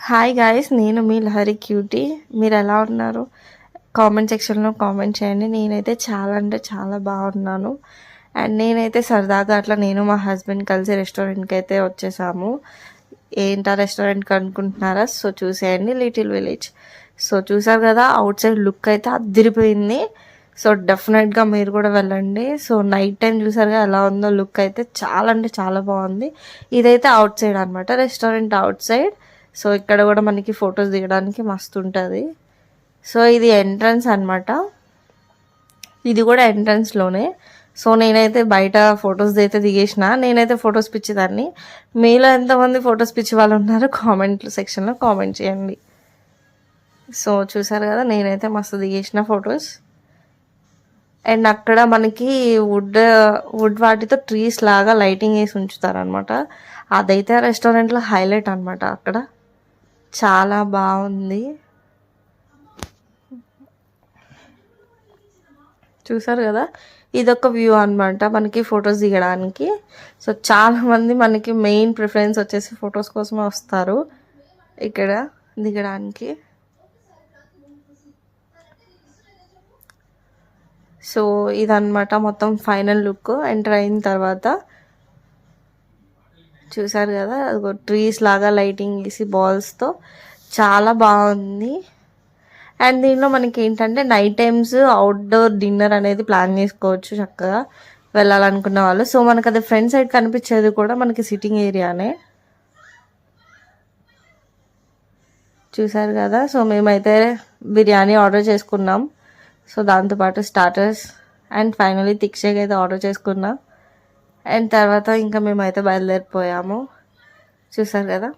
Hi guys, నేను మీ Lahari cutie. మీరు ఎలా ఉన్నారు? కామెంట్ సెక్షన్లో కామెంట్ చేయండి. నేనైతే చాలా అంటే చాలా బాగున్నాను. అండ్ నేనైతే సరదాగా అట్లా నేను మా హస్బెండ్ కలిసి రెస్టారెంట్కి అయితే వచ్చేసాము. ఏంటా రెస్టారెంట్కి అనుకుంటున్నారా? సో చూసేయండి, లిటిల్ విలేజ్. సో చూసారు కదా, అవుట్ సైడ్ లుక్ అయితే అదిరిపోయింది. సో డెఫినెట్గా మీరు కూడా వెళ్ళండి. సో నైట్ టైం చూసారుగా ఎలా ఉందో లుక్ అయితే చాలా అంటే చాలా బాగుంది. ఇదైతే అవుట్ సైడ్ అనమాట, రెస్టారెంట్ అవుట్ సైడ్. సో ఇక్కడ కూడా మనకి ఫొటోస్ దిగడానికి మస్తు ఉంటుంది. సో ఇది ఎంట్రన్స్ అనమాట, ఇది కూడా ఎంట్రన్స్లోనే. సో నేనైతే బయట ఫొటోస్ అయితే దిగేసిన. నేనైతే ఫొటోస్ పిచ్చిదాన్ని. మీలో ఎంతమంది ఫొటోస్ పిచ్చి వాళ్ళు ఉన్నారో కామెంట్ సెక్షన్లో కామెంట్ చేయండి. సో చూసారు కదా, నేనైతే మస్తు దిగేసిన ఫొటోస్. అండ్ అక్కడ మనకి వుడ్ వాటితో ట్రీస్ లాగా లైటింగ్ వేసి ఉంచుతారనమాట. అదైతే ఆ రెస్టారెంట్లో హైలైట్ అనమాట. అక్కడ చాలా బాగుంది. చూసారు కదా, ఇదొక వ్యూ అనమాట మనకి ఫొటోస్ దిగడానికి. సో చాలామంది మనకి మెయిన్ ప్రిఫరెన్స్ వచ్చేసి ఫొటోస్ కోసమే వస్తారు ఇక్కడ దిగడానికి. సో ఇదన్నమాట మొత్తం ఫైనల్ లుక్. ఎంటర్ అయిన తర్వాత చూసారు కదా, ట్రీస్ లాగా లైటింగ్ వేసి బాల్స్తో చాలా బాగుంది. అండ్ దీనిలో మనకి ఏంటంటే నైట్ టైమ్స్ అవుట్డోర్ డిన్నర్ అనేది ప్లాన్ చేసుకోవచ్చు చక్కగా వెళ్ళాలనుకున్న వాళ్ళు. సో మనకు అది ఫ్రంట్ సైడ్ కనిపించేది కూడా మనకి సిట్టింగ్ ఏరియానే. చూసారు కదా, సో మేమైతే బిర్యానీ ఆర్డర్ చేసుకున్నాం. సో దాంతోపాటు starters and finally thick shake అయితే ఆర్డర్ చేసుకున్నాం. అండ్ తర్వాత ఇంకా మేమైతే బయలుదేరిపోయాము. చూసారు కదా,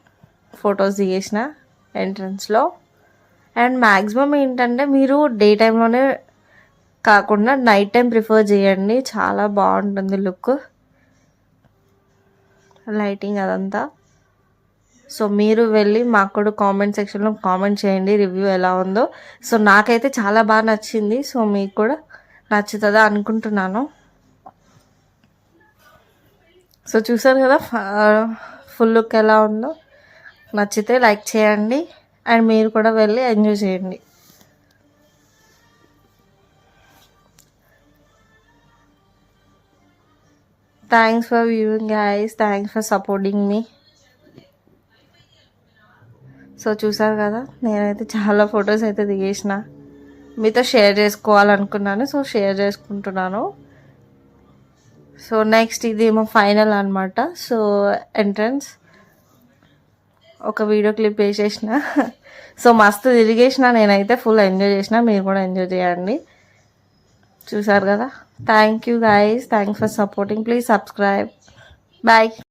ఫొటోస్ దిగేసిన ఎంట్రన్స్లో. అండ్ మ్యాక్సిమం ఏంటంటే మీరు డే టైంలోనే కాకుండా నైట్ టైం ప్రిఫర్ చేయండి, చాలా బాగుంటుంది లుక్, లైటింగ్ అదంతా. సో మీరు వెళ్ళి మాకు కూడా కామెంట్ సెక్షన్లో కామెంట్ చేయండి రివ్యూ ఎలా ఉందో. సో నాకైతే చాలా బాగా నచ్చింది. సో మీకు కూడా నచ్చుతుందా అనుకుంటున్నాను. సో చూసారు కదా ఫుల్ లుక్ ఎలా ఉందో. నచ్చితే లైక్ చేయండి అండ్ మీరు కూడా వెళ్ళి ఎంజాయ్ చేయండి. Thanks for viewing guys, thanks for supporting me. So చూసారు కదా, నేనైతే చాలా ఫొటోస్ అయితే దిగేసిన, మీతో షేర్ చేసుకోవాలనుకున్నాను. సో షేర్ చేసుకుంటున్నాను. సో నెక్స్ట్ ఇదేమో ఫైనల్ అనమాట. సో ఎంట్రన్స్ ఒక వీడియో క్లిప్ వేసేసిన. సో మస్తు తిరిగేసిన, నేనైతే ఫుల్ ఎంజాయ్ చేసిన. మీరు కూడా ఎంజాయ్ చేయండి. చూసారు కదా, thank you guys, thanks for supporting. Please subscribe. Bye.